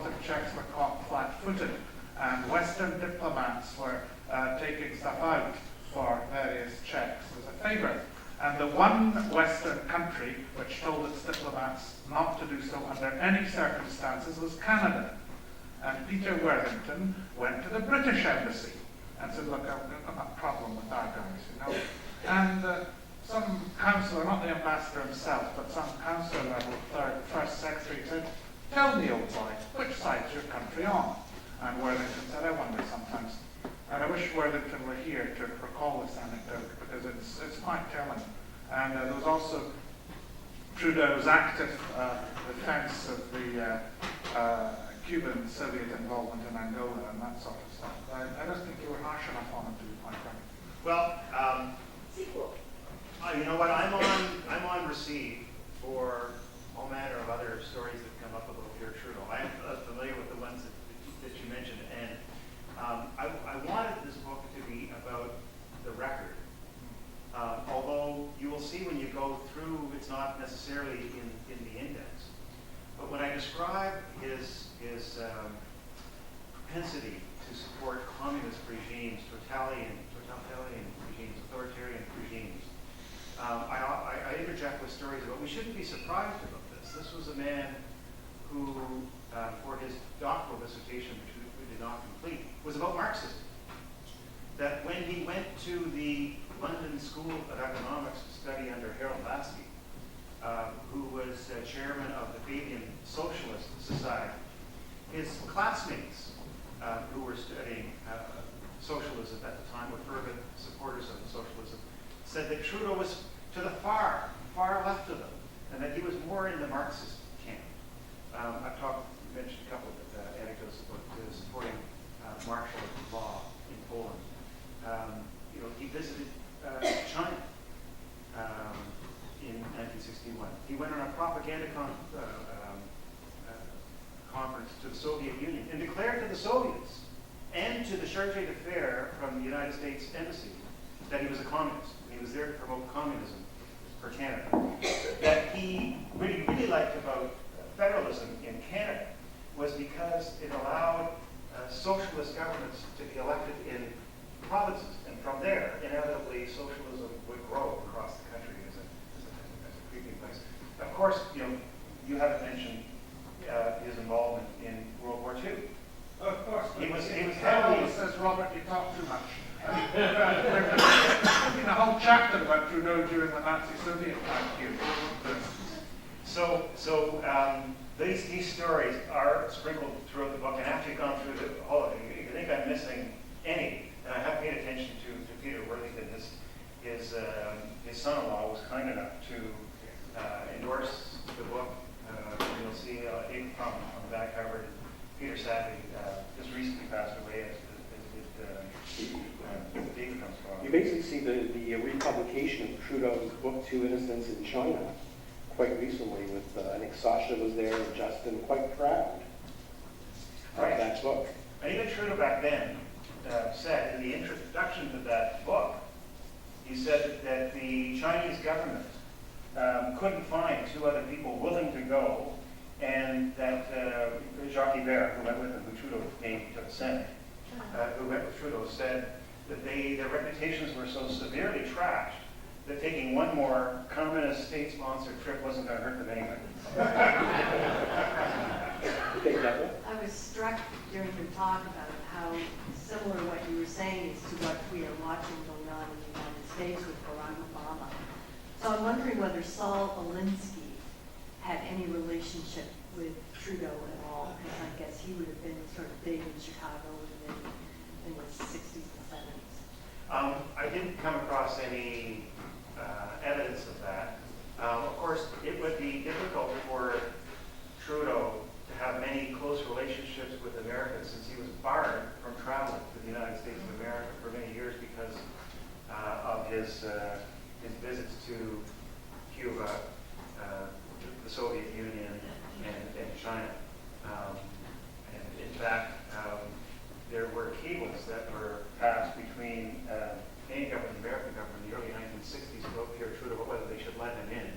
of Czechs were caught flat-footed, and Western diplomats were taking stuff out for various Czechs as a favor. And the one Western country which told its diplomats not to do so under any circumstances was Canada. And Peter Worthington went to the British embassy and said, look, I've got a problem with our guys, you know. And some councillor, not the ambassador himself, but some councillor level first secretary said, tell me, old boy, which side's your country on? And Worthington said, I wonder sometimes. And I wish Worthington were here to recall this anecdote because it's quite telling. And there was also Trudeau's active defense of the Cuban Soviet involvement in Angola and that sort of stuff. I just think you were harsh enough on him, to be quite frank. Well, Sequel. you know what? I'm on receive for all manner of other stories that come up about Pierre Trudeau. I'm familiar with the ones that you mentioned, and I wanted this book to be about the record. Although you will see when you go through, it's not necessarily in the index. But when I describe his propensity to support communist regimes, totalitarian regimes, authoritarian regimes, I interject with stories about, we shouldn't be surprised about this. This was a man who, for his doctoral dissertation, which we did not complete, was about Marxism. That when he went to the London School of Economics to study under Harold Laski, who was chairman of the Fabian Socialist Society, his classmates who were studying socialism at the time, were fervent supporters of socialism, said that Trudeau was to the far left of them, and that he was more in the Marxist camp. I've mentioned a couple of anecdotes about supporting martial law in Poland. He visited China in 1961. He went on a propaganda conference to the Soviet Union and declared to the Soviets and to the charge d'affaires from the United States Embassy that he was a communist. He was there to promote communism for Canada. That he really liked about federalism in Canada was because it allowed socialist governments to be elected in provinces, and from there, inevitably, socialism would grow across the country as a creeping place. Of course, you haven't mentioned his involvement in World War II. Of course. He was heavily. Says Robert, you talk too much. There's been a whole chapter about Trudeau during the Nazi-Soviet time here. So these stories are sprinkled throughout the book, and after you've gone through the whole, if you think I'm missing any, and I have paid attention to Peter Worthington, his son-in-law was kind enough to endorse the book. You'll see David from on the back cover. Peter sadly just recently passed away, as did David comes from. You basically see the republication of Trudeau's book, Two Innocents in China, quite recently with, I think Sasha was there and Justin, quite proud of that book. And even Trudeau back then said in the introduction to that book, he said that the Chinese government couldn't find two other people willing to go, and that Jacques Hébert, who went with him, who Trudeau named to the Senate, who went with Trudeau, said that their reputations were so severely trashed that taking one more communist state-sponsored trip wasn't going to hurt them anyway. I was struck during your talk about how similar what you were saying is to what we are watching going on in the United States with Barack Obama. So I'm wondering whether Saul Alinsky had any relationship with Trudeau at all, because I guess he would have been sort of big in Chicago in the 60s and 70s. I didn't come across any evidence of that. Of course, it would be difficult for Trudeau to have many close relationships with Americans, since he was barred from traveling to the United States of America for many years because of his visits to Cuba, the Soviet Union, and China. And in fact, there were cables that were passed between Canadian government and American government in the early 1960s about Pierre Trudeau, about whether they should let him in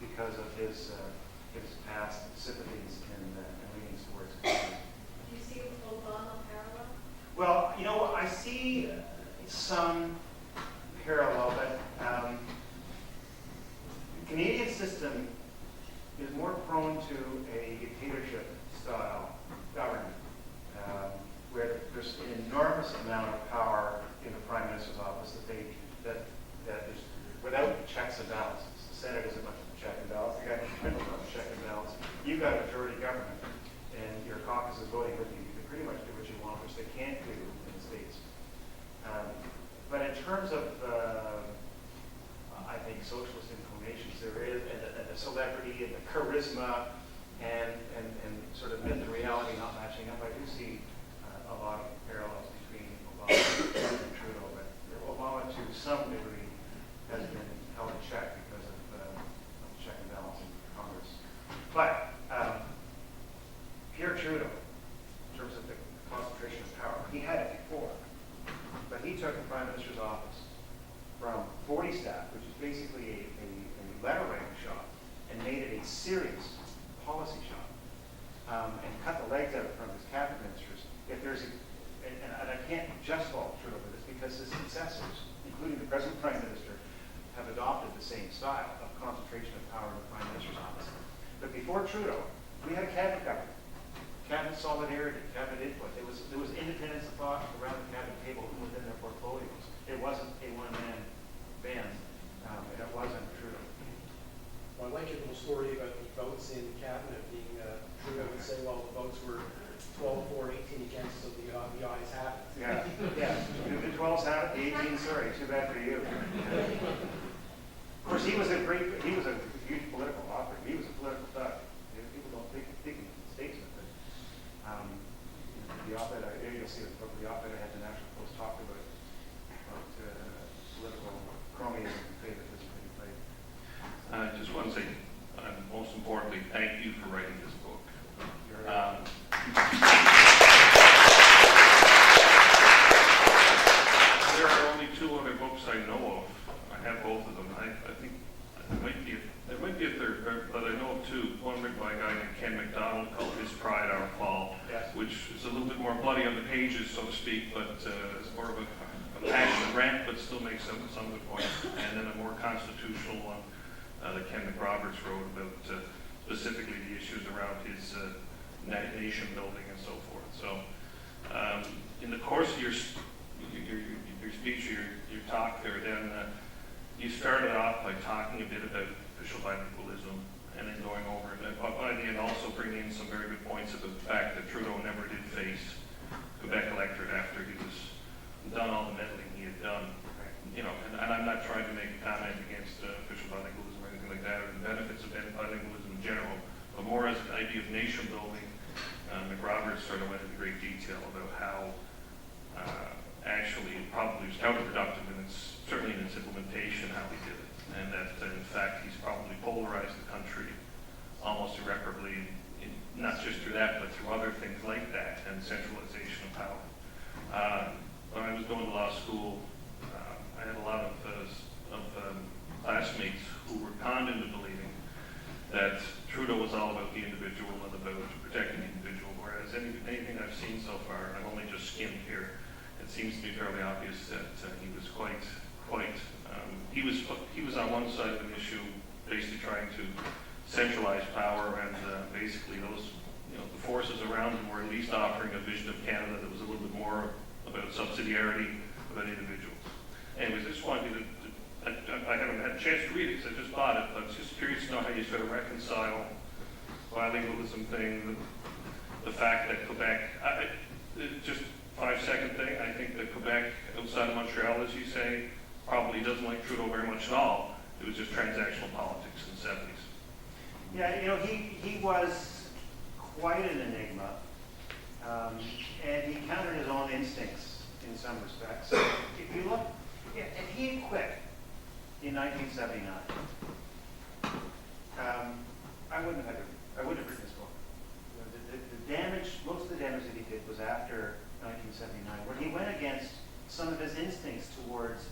because of his past sympathies and leanings towards communism. Do you see Obama parallel? Well, you know, I see some parallel, but the Canadian system is more prone to a dictatorship-style government, where there's an enormous amount of power in the Prime Minister's office that is without checks and balances. The Senate isn't much of a check and balance. The government is not a check and balance. You've got a majority government, and your caucus is voting with you. You can pretty much do what you want, which they can't do in the States. But in terms of, I think, socialist inclinations, there is, and the celebrity and the charisma and sort of myth and reality not matching up, I do see a lot of parallels between Obama and Trudeau. But Obama, to some degree, has been held in check because of check and balance in Congress. But Pierre Trudeau, in terms of the concentration of power, he had it before. But he took the Prime Minister's office from 40 staff, which is basically a letter-writing shop, and made it a serious policy shop, and cut the legs out from his cabinet ministers. If there's and I can't just fault Trudeau for this, because his successors, including the present Prime Minister, have adopted the same style of concentration of power in the Prime Minister's office. But before Trudeau, we had a cabinet government. Cabinet solidarity, cabinet input. There was independence of thought around the cabinet table within their portfolios. It wasn't a one-man band, and it wasn't Trudeau. Well, I like your little story about the votes in cabinet being, Trudeau would say, well, the votes were 12 for, 18 against, so the ayes have it. Yeah, the 12s have it, the 18, sorry, too bad for you. Of course, he was a huge political author. He was a political thug. People don't think he's a statesman. The op-ed, you'll see the op-ed I had the National Post talked about political cronyism and favoritism that he played. I just want to say, most importantly, thank you for writing this book. There are only 2 other books I know of. I have both of them. I think there might be a third, but I know of 2. One written by a guy named Ken MacDonald called His Pride, Our Fall, Yes. which is a little bit more bloody on the pages, so to speak, but it's more of a passionate rant, but still makes some good points. And then a more constitutional one that Ken McRoberts wrote about specifically the issues around his nation building and so forth. So in the course of your speech, your talk there, then you started off by talking a bit about official bilingualism, and then going over it, and also bringing in some very good points about the fact that Trudeau never did face Quebec electorate after he was done all the meddling he had done. You know, and I'm not trying to make a comment against official bilingualism or anything like that, or the benefits of bilingualism in general, but more as an idea of nation building. McRoberts sort of went into great detail about how actually it probably was counterproductive, and it's certainly in its implementation how he did it, and that in fact he's probably polarized the country almost irreparably, not just through that, but through other things like that, and centralization of power. When I was going to law school, I had a lot of classmates who were conned into believing that Trudeau was all about the individual and about protecting the individual, whereas anything I've seen so far, and I've only just skimmed here, it seems to be fairly obvious that he was he was on one side of an issue, basically trying to centralize power, and basically those, the forces around him were at least offering a vision of Canada that was a little bit more about subsidiarity, about individuals. Anyways, I just wanted you to I haven't had a chance to read it because I just bought it, but I was just curious to know how you sort of reconcile bilingualism thing, the fact that Quebec, just 5-second thing, I think that Quebec, outside of Montreal, as you say, probably doesn't like Trudeau very much at all. It was just transactional politics in the 70s. Yeah, he was quite an enigma, and he countered his own instincts in some respects. If you look, if he had quit in 1979, I wouldn't have written this book. The damage, most of the damage that he did was after 1979, where he went against some of his instincts towards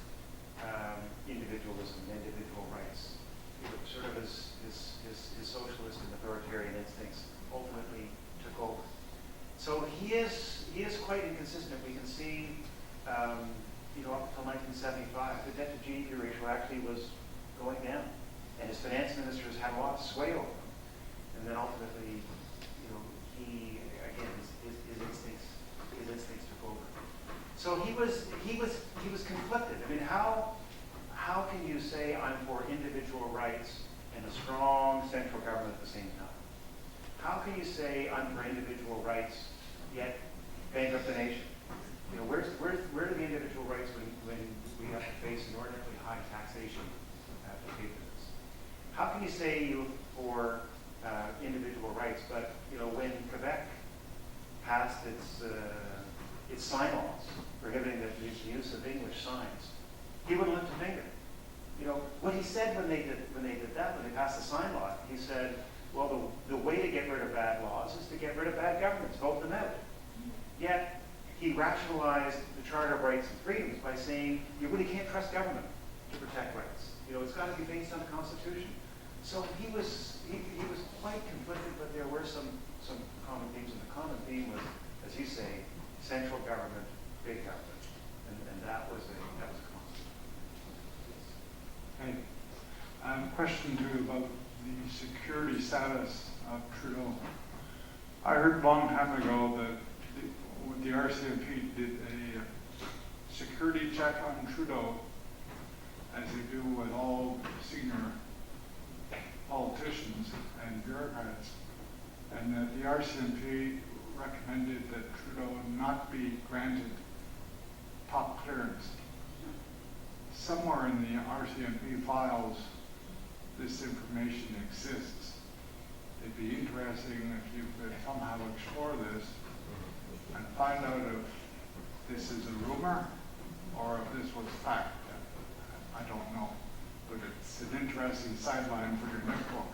individualism and individual rights. Sort of his socialist and authoritarian instincts ultimately took over. So he finance ministers had a lot of sway over him. And then ultimately, he, again, his instincts took over. So he was conflicted. I mean, how can you say I'm for individual rights and a strong central government at the same time? How can you say I'm for individual rights yet bankrupt the nation? Where are the individual rights when we have to face inordinately high taxation to pay for this? How can you say you're for individual rights, but when Quebec passed its sign laws prohibiting the use of English signs, he wouldn't lift a finger. What he said when they did that, when they passed the sign law, he said, well, the way to get rid of bad laws is to get rid of bad governments, vote them out. Yet, he rationalized the Charter of Rights and Freedoms by saying, you really can't trust government to protect rights. It's got to be based on the Constitution. So he was quite conflicted, but there were some common themes, and the common theme was, as you say, central government, big government, and that was a constant. Okay. Question two about the security status of Trudeau. I heard a long time ago that the RCMP did a security check on Trudeau, as they do with all senior politicians and bureaucrats, and that the RCMP recommended that Trudeau not be granted top clearance. Somewhere in the RCMP files, this information exists. It'd be interesting if you could somehow explore this and find out if this is a rumor or if this was fact. I don't know, but it's an interesting sideline for your next book.